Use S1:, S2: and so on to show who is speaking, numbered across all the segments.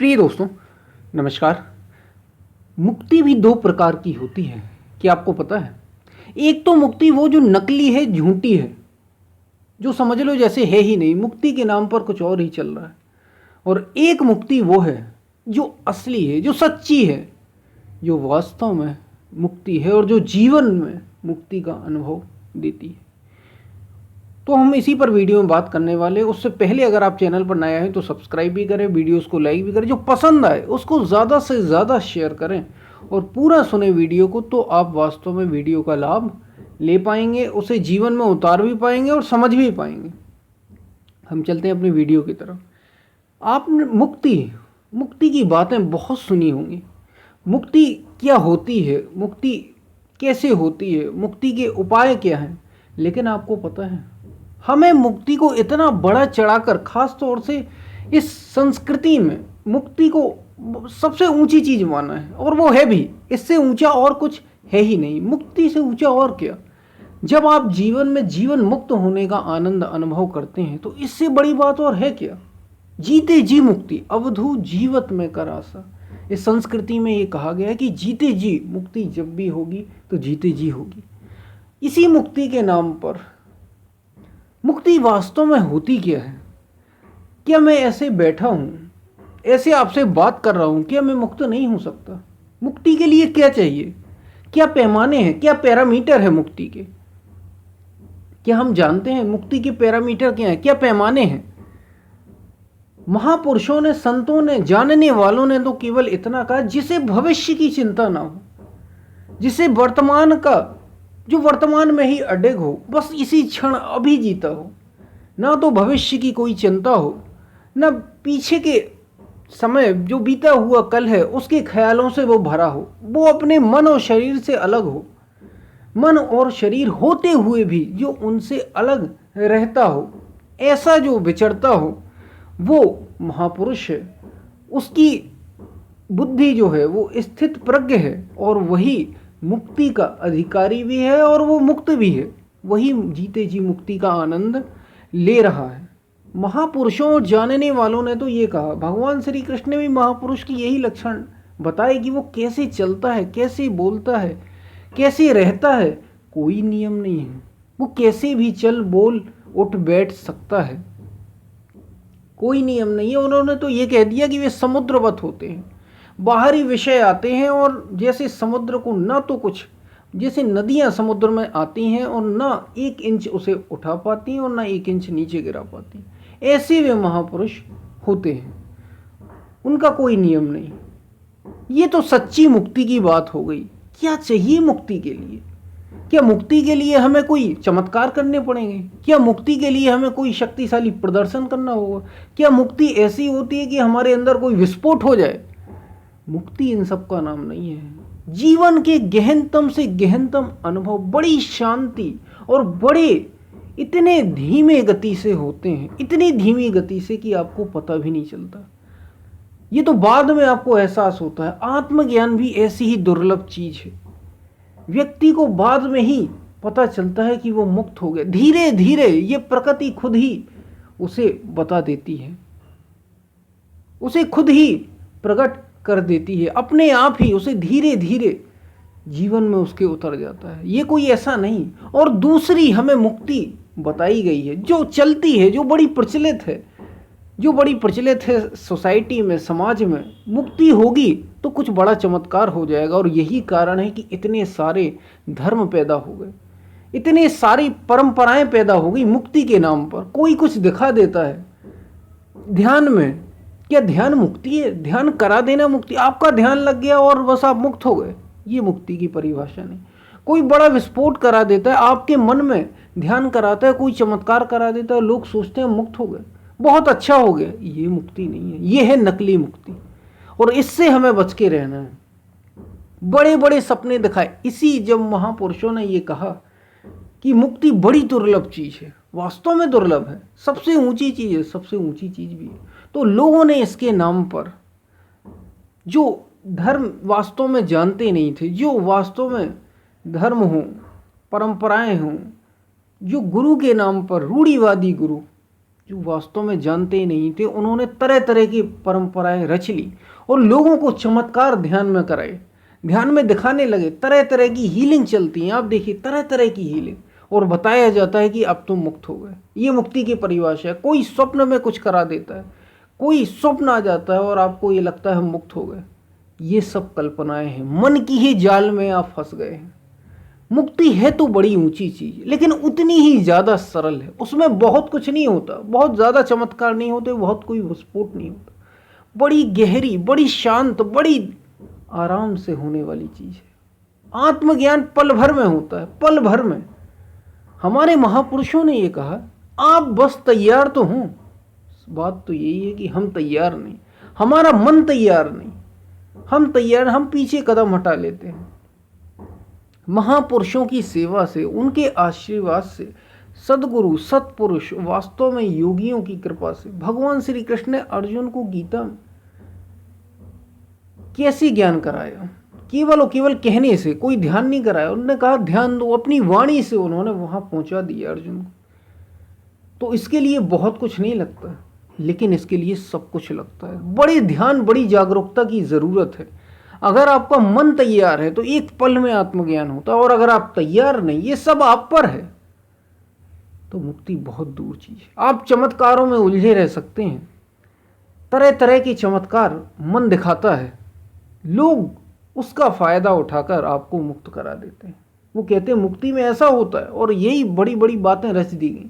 S1: प्रिय दोस्तों, नमस्कार। मुक्ति भी दो प्रकार की होती है, क्या आपको पता है? एक तो मुक्ति वो जो नकली है, झूठी है, जो समझ लो जैसे है ही नहीं, मुक्ति के नाम पर कुछ और ही चल रहा है। और एक मुक्ति वो है जो असली है, जो सच्ची है, जो वास्तव में मुक्ति है और जो जीवन में मुक्ति का अनुभव देती है। तो हम इसी पर वीडियो में बात करने वाले। उससे पहले अगर आप चैनल पर नया हैं तो सब्सक्राइब भी करें, वीडियोस को लाइक भी करें, जो पसंद आए उसको ज़्यादा से ज़्यादा शेयर करें और पूरा सुने वीडियो को, तो आप वास्तव में वीडियो का लाभ ले पाएंगे, उसे जीवन में उतार भी पाएंगे और समझ भी पाएंगे। हम चलते हैं अपनी वीडियो की तरफ। आपने मुक्ति की बातें बहुत सुनी होंगी। मुक्ति क्या होती है, मुक्ति कैसे होती है, मुक्ति के उपाय क्या हैं। लेकिन आपको पता है, हमें मुक्ति को इतना बड़ा चढ़ाकर, खास तौर से इस संस्कृति में मुक्ति को सबसे ऊंची चीज माना है, और वो है भी। इससे ऊंचा और कुछ है ही नहीं, मुक्ति से ऊंचा और क्या। जब आप जीवन में जीवन मुक्त होने का आनंद अनुभव करते हैं तो इससे बड़ी बात और है क्या। जीते जी मुक्ति, अवधू जीवत में कर आशा। इस संस्कृति में ये कहा गया है कि जीते जी मुक्ति जब भी होगी तो जीते जी होगी। इसी मुक्ति के नाम पर मुक्ति वास्तव में होती क्या है? क्या मैं ऐसे बैठा हूं, ऐसे आपसे बात कर रहा हूं, क्या मैं मुक्त नहीं हो सकता? मुक्ति के लिए क्या चाहिए? क्या पैमाने हैं, क्या पैरामीटर है मुक्ति के? क्या हम जानते हैं मुक्ति के पैरामीटर क्या हैं, क्या पैमाने हैं? महापुरुषों ने, संतों ने, जानने वालों ने तो केवल इतना कहा, जिसे भविष्य की चिंता ना हो, जिसे वर्तमान का, जो वर्तमान में ही अडिग हो, बस इसी क्षण अभी जीता हो, ना तो भविष्य की कोई चिंता हो, ना पीछे के समय जो बीता हुआ कल है उसके ख्यालों से वो भरा हो, वो अपने मन और शरीर से अलग हो, मन और शरीर होते हुए भी जो उनसे अलग रहता हो, ऐसा जो विचरता हो, वो महापुरुष है। उसकी बुद्धि जो है वो स्थित प्रज्ञ है, और वही मुक्ति का अधिकारी भी है और वो मुक्त भी है। वही जीते जी मुक्ति का आनंद ले रहा है। महापुरुषों और जानने वालों ने तो ये कहा, भगवान श्री कृष्ण ने भी महापुरुष की यही लक्षण बताए कि वो कैसे चलता है, कैसे बोलता है, कैसे रहता है। कोई नियम नहीं है, वो कैसे भी चल बोल उठ बैठ सकता है, कोई नियम नहीं है। उन्होंने तो ये कह दिया कि वे समुद्रवत होते हैं, बाहरी विषय आते हैं और जैसे समुद्र को ना तो कुछ, जैसे नदियां समुद्र में आती हैं और ना 1 इंच उसे उठा पाती हैं और ना 1 इंच नीचे गिरा पाती हैं, ऐसे वे महापुरुष होते हैं। उनका कोई नियम नहीं। ये तो सच्ची मुक्ति की बात हो गई। क्या चाहिए मुक्ति के लिए? क्या मुक्ति के लिए हमें कोई चमत्कार करने पड़ेंगे? क्या मुक्ति के लिए हमें कोई शक्तिशाली प्रदर्शन करना होगा? क्या मुक्ति ऐसी होती है कि हमारे अंदर कोई विस्फोट हो जाए? मुक्ति इन सब का नाम नहीं है। जीवन के गहनतम से गहनतम अनुभव बड़ी शांति और बड़े इतने धीमे गति से होते हैं, इतनी धीमी गति से कि आपको पता भी नहीं चलता। ये तो बाद में आपको एहसास होता है। आत्मज्ञान भी ऐसी ही दुर्लभ चीज है। व्यक्ति को बाद में ही पता चलता है कि वो मुक्त हो गया। धीरे धीरे ये प्रकृति खुद ही उसे बता देती है, उसे खुद ही प्रकट कर देती है, अपने आप ही उसे धीरे धीरे जीवन में उसके उतर जाता है। ये कोई ऐसा नहीं। और दूसरी हमें मुक्ति बताई गई है जो चलती है, जो बड़ी प्रचलित है, जो बड़ी प्रचलित है सोसाइटी में, समाज में। मुक्ति होगी तो कुछ बड़ा चमत्कार हो जाएगा, और यही कारण है कि इतने सारे धर्म पैदा हो गए, इतने सारी परंपराएं पैदा हो गई मुक्ति के नाम पर। कोई कुछ दिखा देता है ध्यान में। क्या ध्यान मुक्ति है? ध्यान करा देना मुक्ति? आपका ध्यान लग गया और बस आप मुक्त हो गए, ये मुक्ति की परिभाषा नहीं। कोई बड़ा विस्फोट करा देता है आपके मन में, ध्यान कराता है, कोई चमत्कार करा देता है, लोग सोचते हैं मुक्त हो गए, बहुत अच्छा हो गया, ये मुक्ति नहीं है, ये है नकली मुक्ति। और इससे हमें बच के रहना है। बड़े बड़े सपने दिखाए, इसी जब महापुरुषों ने ये कहा कि मुक्ति बड़ी दुर्लभ चीज है, वास्तव में दुर्लभ है, सबसे ऊंची चीज है, सबसे ऊंची चीज भी है, तो लोगों ने इसके नाम पर, जो धर्म वास्तव में जानते नहीं थे, जो वास्तव में धर्म हो, परंपराएं हों, जो गुरु के नाम पर, रूढ़िवादी गुरु जो वास्तव में जानते ही नहीं थे, उन्होंने तरह तरह की परंपराएं रच ली और लोगों को चमत्कार ध्यान में कराए, ध्यान में दिखाने लगे। तरह तरह की हीलिंग चलती है, आप देखिए तरह तरह की हीलिंग, और बताया जाता है कि अब तुम मुक्त हो गए। ये मुक्ति की परिभाषा है। कोई स्वप्न में कुछ करा देता है, कोई स्वप्न आ जाता है और आपको ये लगता है हम मुक्त हो गए। ये सब कल्पनाएं हैं, मन की ही जाल में आप फंस गए हैं। मुक्ति है तो बड़ी ऊंची चीज, लेकिन उतनी ही ज्यादा सरल है। उसमें बहुत कुछ नहीं होता, बहुत ज्यादा चमत्कार नहीं होते, बहुत कोई विस्फोट नहीं होता। बड़ी गहरी, बड़ी शांत, बड़ी आराम से होने वाली चीज है। आत्मज्ञान पल भर में होता है, पल भर में। हमारे महापुरुषों ने ये कहा, आप बस तैयार तो हों। बात तो यही है कि हम तैयार नहीं, हमारा मन तैयार नहीं। हम तैयार, हम पीछे कदम हटा लेते हैं। महापुरुषों की सेवा से, उनके आशीर्वाद से, सदगुरु सत्पुरुष, वास्तव में योगियों की कृपा से, भगवान श्री कृष्ण ने अर्जुन को गीता में कैसे ज्ञान कराया? केवल और केवल कहने से, कोई ध्यान नहीं कराया। उन्होंने कहा ध्यान दो, अपनी वाणी से उन्होंने वहां पहुंचा दिया अर्जुन को। तो इसके लिए बहुत कुछ नहीं लगता, लेकिन इसके लिए सब कुछ लगता है। बड़े ध्यान, बड़ी जागरूकता की जरूरत है। अगर आपका मन तैयार है तो एक पल में आत्मज्ञान होता है, और अगर आप तैयार नहीं, ये सब आप पर है, तो मुक्ति बहुत दूर चीज है। आप चमत्कारों में उलझे रह सकते हैं, तरह तरह के चमत्कार मन दिखाता है, लोग उसका फायदा उठाकर आपको मुक्त करा देते हैं। वो कहते हैं मुक्ति में ऐसा होता है, और यही बड़ी बड़ी बातें रच दी गई।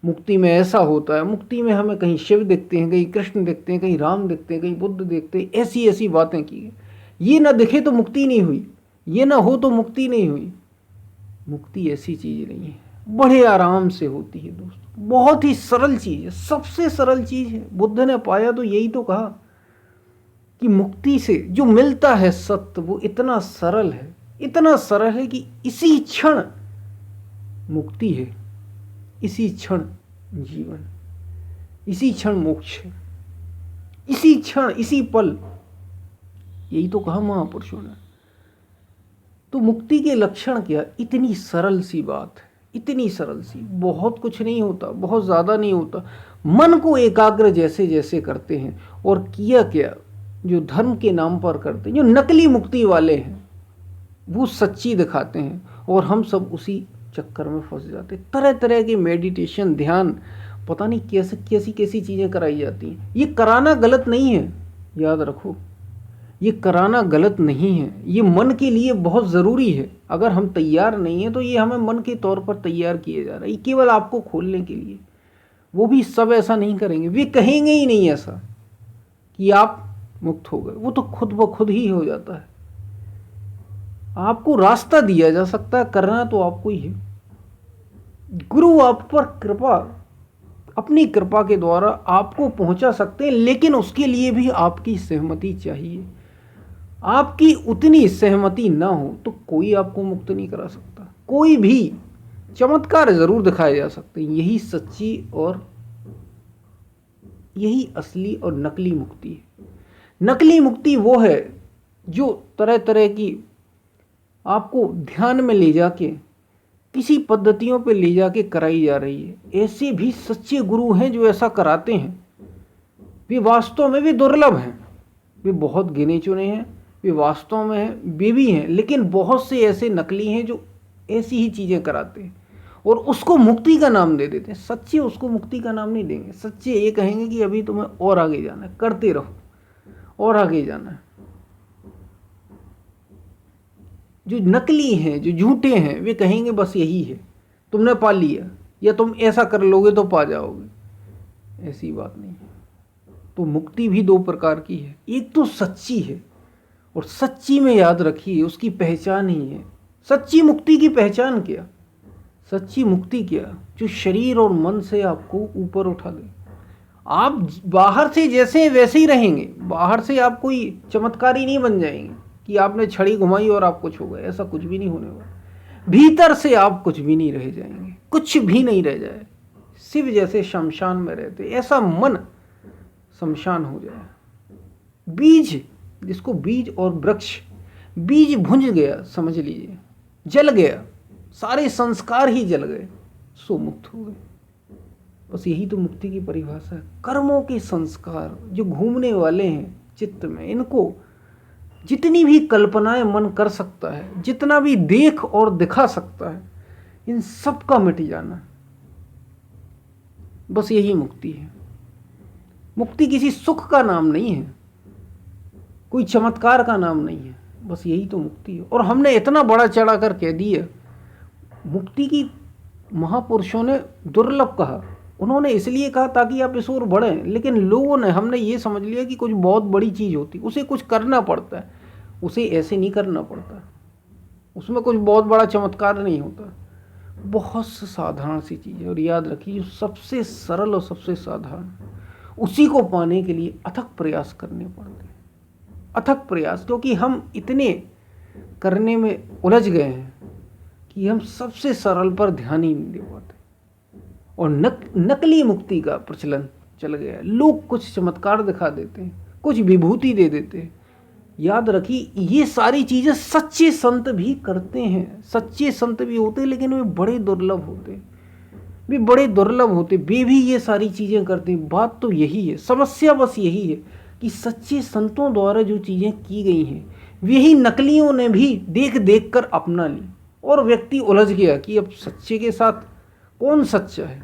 S1: मुक्ति में ऐसा होता है, मुक्ति में हमें कहीं शिव दिखते हैं, कहीं कृष्ण दिखते हैं, कहीं राम दिखते हैं, कहीं बुद्ध दिखते हैं। ऐसी ऐसी बातें की गई। ये ना दिखे तो मुक्ति नहीं हुई, ये ना हो तो मुक्ति नहीं हुई। मुक्ति ऐसी चीज नहीं है, बड़े आराम से होती है दोस्तों। बहुत ही सरल चीज है, सबसे सरल चीज है। बुद्ध ने पाया तो यही तो कहा कि मुक्ति से जो मिलता है सत्य, वो इतना सरल है, इतना सरल है कि इसी क्षण मुक्ति है, इसी क्षण जीवन, इसी क्षण मोक्ष है, इसी क्षण, इसी पल। यही तो कहा महापुरुषों ने। तो मुक्ति के लक्षण क्या? इतनी सरल सी बात है, इतनी सरल सी, बहुत कुछ नहीं होता, बहुत ज्यादा नहीं होता। मन को एकाग्र जैसे जैसे करते हैं, और किया क्या, जो धर्म के नाम पर करते हैं, जो नकली मुक्ति वाले हैं, वो सच्ची दिखाते हैं, और हम सब उसी चक्कर में फंस जाते। तरह तरह के मेडिटेशन, ध्यान, पता नहीं कैसे कैसी कैसी चीजें कराई जाती हैं। ये कराना गलत नहीं है, याद रखो, ये कराना गलत नहीं है, ये मन के लिए बहुत ज़रूरी है। अगर हम तैयार नहीं हैं तो ये हमें मन के तौर पर तैयार किया जा रहा है, ये केवल आपको खोलने के लिए। वो भी सब ऐसा नहीं करेंगे, वे कहेंगे ही नहीं ऐसा कि आप मुक्त हो गए। वो तो खुद ब खुद ही हो जाता है। आपको रास्ता दिया जा सकता है, करना तो आपको ही है। गुरु आप पर कृपा, अपनी कृपा के द्वारा आपको पहुंचा सकते हैं, लेकिन उसके लिए भी आपकी सहमति चाहिए। आपकी उतनी सहमति ना हो तो कोई आपको मुक्त नहीं करा सकता। कोई भी चमत्कार जरूर दिखाए जा सकते हैं, यही सच्ची और यही असली और नकली मुक्ति है। नकली मुक्ति वो है जो तरह तरह की आपको ध्यान में ले जाके, किसी पद्धतियों पे ले जाके कराई जा रही है। ऐसे भी सच्चे गुरु हैं जो ऐसा कराते हैं। वे वास्तव में, वे दुर्लभ हैं, वे बहुत गिने चुने हैं, वे वास्तव में हैं, वे भी हैं, लेकिन बहुत से ऐसे नकली हैं जो ऐसी ही चीज़ें कराते हैं और उसको मुक्ति का नाम दे देते हैं। सच्चे उसको मुक्ति का नाम नहीं देंगे। सच्चे ये कहेंगे कि अभी तुम्हें और आगे जाना है, करते रहो और आगे जाना है। जो नकली हैं, जो झूठे हैं, वे कहेंगे बस यही है, तुमने पा लिया, या तुम ऐसा कर लोगे तो पा जाओगे। ऐसी बात नहीं है। तो मुक्ति भी दो प्रकार की है। एक तो सच्ची है, और सच्ची में याद रखिए उसकी पहचान ही है। सच्ची मुक्ति की पहचान क्या? सच्ची मुक्ति क्या? जो शरीर और मन से आपको ऊपर उठा दे। आप बाहर से जैसे वैसे ही रहेंगे, बाहर से आप कोई चमत्कारी नहीं बन जाएंगे कि आपने छड़ी घुमाई और आप कुछ हो गए, ऐसा कुछ भी नहीं होने वाला। भीतर से आप कुछ भी नहीं रह जाएंगे, कुछ भी नहीं रह जाए। शिव जैसे शमशान में रहते, ऐसा मन शमशान हो जाए। बीज, जिसको बीज और वृक्ष, बीज भुंज गया, समझ लीजिए, जल गया, सारे संस्कार ही जल गए, सो मुक्त हो गए। बस यही तो मुक्ति की परिभाषा है। कर्मों के संस्कार जो घूमने वाले हैं चित्त में, इनको जितनी भी कल्पनाएं मन कर सकता है, जितना भी देख और दिखा सकता है, इन सब का मिट जाना, बस यही मुक्ति है। मुक्ति किसी सुख का नाम नहीं है, कोई चमत्कार का नाम नहीं है, बस यही तो मुक्ति है। और हमने इतना बड़ा चढ़ा कर कह दिया। मुक्ति की महापुरुषों ने दुर्लभ कहा, उन्होंने इसलिए कहा ताकि आप इस ओर बढ़ें, लेकिन लोगों ने, हमने ये समझ लिया कि कुछ बहुत बड़ी चीज़ होती, उसे कुछ करना पड़ता है। उसे ऐसे नहीं करना पड़ता, उसमें कुछ बहुत बड़ा चमत्कार नहीं होता, बहुत साधारण सी चीज़ है। और याद रखिए, जो सबसे सरल और सबसे साधारण, उसी को पाने के लिए अथक प्रयास करने पड़ते हैं, अथक प्रयास। क्योंकि हम इतने करने में उलझ गए हैं कि हम सबसे सरल पर ध्यान ही नहीं दे पाते। और नकली मुक्ति का प्रचलन चल गया है। लोग कुछ चमत्कार दिखा देते हैं, कुछ विभूति दे देते हैं। याद रखिए, ये सारी चीज़ें सच्चे संत भी करते हैं, सच्चे संत भी होते हैं, लेकिन वे बड़े दुर्लभ होते हैं, वे बड़े दुर्लभ होते, वे भी ये सारी चीज़ें करते हैं। बात तो यही है, समस्या बस यही है कि सच्चे संतों द्वारा जो चीज़ें की गई हैं, वही नकलियों ने भी देख देख कर अपना ली, और व्यक्ति उलझ गया कि अब सच्चे के साथ कौन सच्चा है।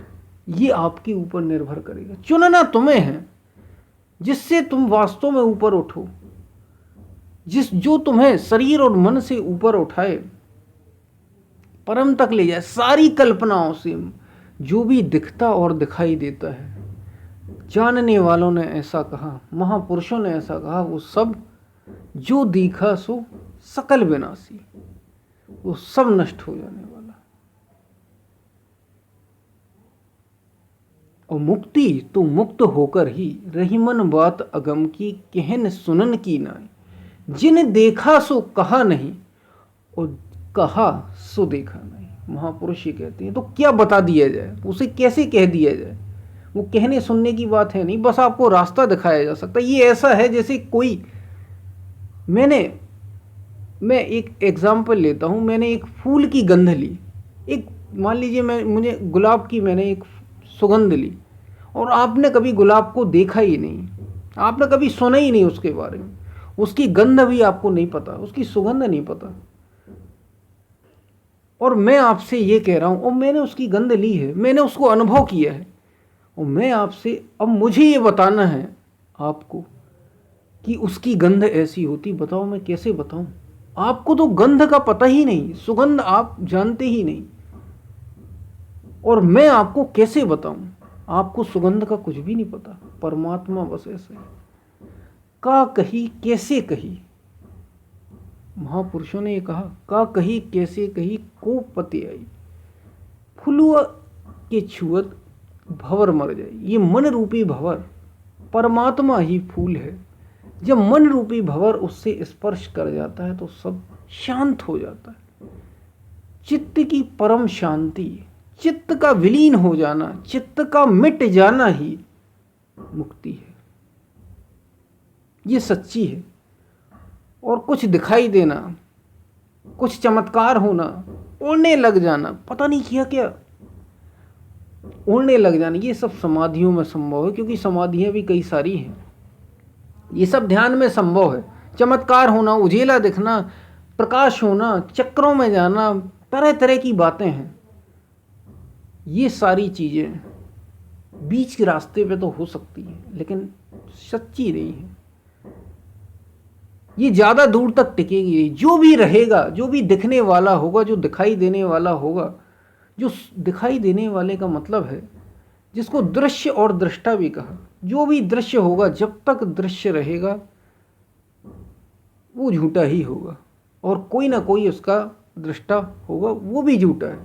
S1: ये आपके ऊपर निर्भर करेगा, चुनना तुम्हें है, जिससे तुम वास्तव में ऊपर उठो, जो तुम्हें शरीर और मन से ऊपर उठाए, परम तक ले जाए। सारी कल्पनाओं से जो भी दिखता और दिखाई देता है, जानने वालों ने ऐसा कहा, महापुरुषों ने ऐसा कहा, वो सब जो दिखा सो सकल विनाशी, वो सब नष्ट हो जाने वाला। और मुक्ति तो मुक्त होकर ही रही, मन बात अगम की, कहन सुनन की नाई। जिन देखा सो कहा नहीं, और कहा सो देखा नहीं। महापुरुष ये कहते हैं, तो क्या बता दिया जाए, उसे कैसे कह दिया जाए। वो कहने सुनने की बात है नहीं, बस आपको रास्ता दिखाया जा सकता है। ये ऐसा है जैसे कोई, मैं एक एग्जाम्पल लेता हूँ। मैंने एक फूल की गंध ली, एक मान लीजिए मुझे गुलाब की मैंने एक सुगंध ली, और आपने कभी गुलाब को देखा ही नहीं, आपने कभी सुना ही नहीं उसके बारे में, उसकी गंध भी आपको नहीं पता, उसकी सुगंध नहीं पता। और मैं आपसे ये कह रहा हूँ, और मैंने उसकी गंध ली है, मैंने उसको अनुभव किया है, और मैं आपसे, अब मुझे ये बताना है आपको कि उसकी गंध ऐसी होती। बताओ मैं कैसे बताऊं? आपको तो गंध का पता ही नहीं, सुगंध आप जानते ही नहीं, और मैं आपको कैसे बताऊं? आपको सुगंध का कुछ भी नहीं पता। परमात्मा बस ऐसे का कही कैसे कही, महापुरुषों ने ये कहा, का कही कैसे कही को पति आई, फुलुआ के छुअत भंवर मर जाए। ये मन रूपी भंवर परमात्मा ही फूल है। जब मन रूपी भंवर उससे स्पर्श कर जाता है तो सब शांत हो जाता है। चित्त की परम शांति, चित्त का विलीन हो जाना, चित्त का मिट जाना ही मुक्ति है। ये सच्ची है। और कुछ दिखाई देना, कुछ चमत्कार होना, उड़ने लग जाना, पता नहीं किया क्या, उड़ने लग जाना, ये सब समाधियों में संभव है, क्योंकि समाधियां भी कई सारी हैं। ये सब ध्यान में संभव है। चमत्कार होना, उजेला दिखना, प्रकाश होना, चक्रों में जाना, तरह तरह की बातें हैं। ये सारी चीज़ें बीच के रास्ते पे तो हो सकती हैं, लेकिन सच्ची नहीं है। ये ज़्यादा दूर तक टिकेगी। जो भी रहेगा, जो भी दिखने वाला होगा, जो दिखाई देने वाला होगा, जो दिखाई देने वाले का मतलब है जिसको दृश्य और दृष्टा भी कहा, जो भी दृश्य होगा, जब तक दृश्य रहेगा वो झूठा ही होगा, और कोई ना कोई उसका दृष्टा होगा, वो भी झूठा है।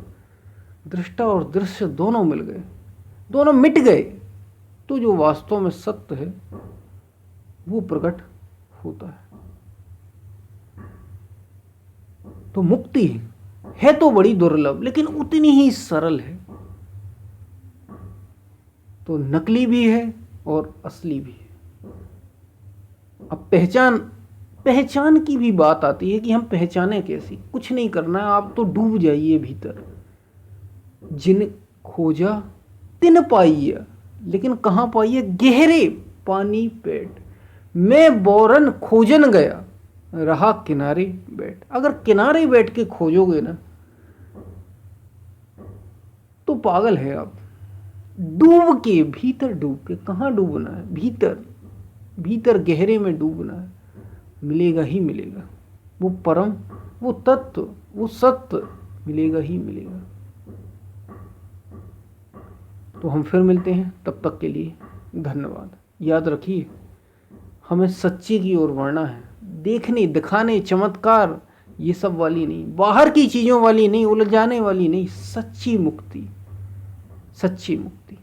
S1: दृष्टा और दृश्य दोनों मिल गए, दोनों मिट गए, तो जो वास्तव में सत्य है वो प्रकट होता है। तो मुक्ति है तो बड़ी दुर्लभ, लेकिन उतनी ही सरल है। तो नकली भी है और असली भी है। अब पहचान की भी बात आती है कि हम पहचाने कैसी। कुछ नहीं करना है, आप तो डूब जाइए भीतर। जिन खोजा तिन पाइय, लेकिन कहाँ पाइय? गहरे पानी पेट। मैं बोरन खोजन गया, रहा किनारे बैठ। अगर किनारे बैठ के खोजोगे ना तो पागल है आप। डूब के, भीतर डूब के, कहाँ डूबना है? भीतर, भीतर गहरे में डूबना है, मिलेगा ही मिलेगा। वो परम, वो तत्व, वो सत्य मिलेगा ही मिलेगा। तो हम फिर मिलते हैं, तब तक के लिए धन्यवाद। याद रखिए, हमें सच्ची की ओर बढ़ना है, देखने दिखाने चमत्कार ये सब वाली नहीं, बाहर की चीज़ों वाली नहीं, उलझाने वाली नहीं, सच्ची मुक्ति, सच्ची मुक्ति।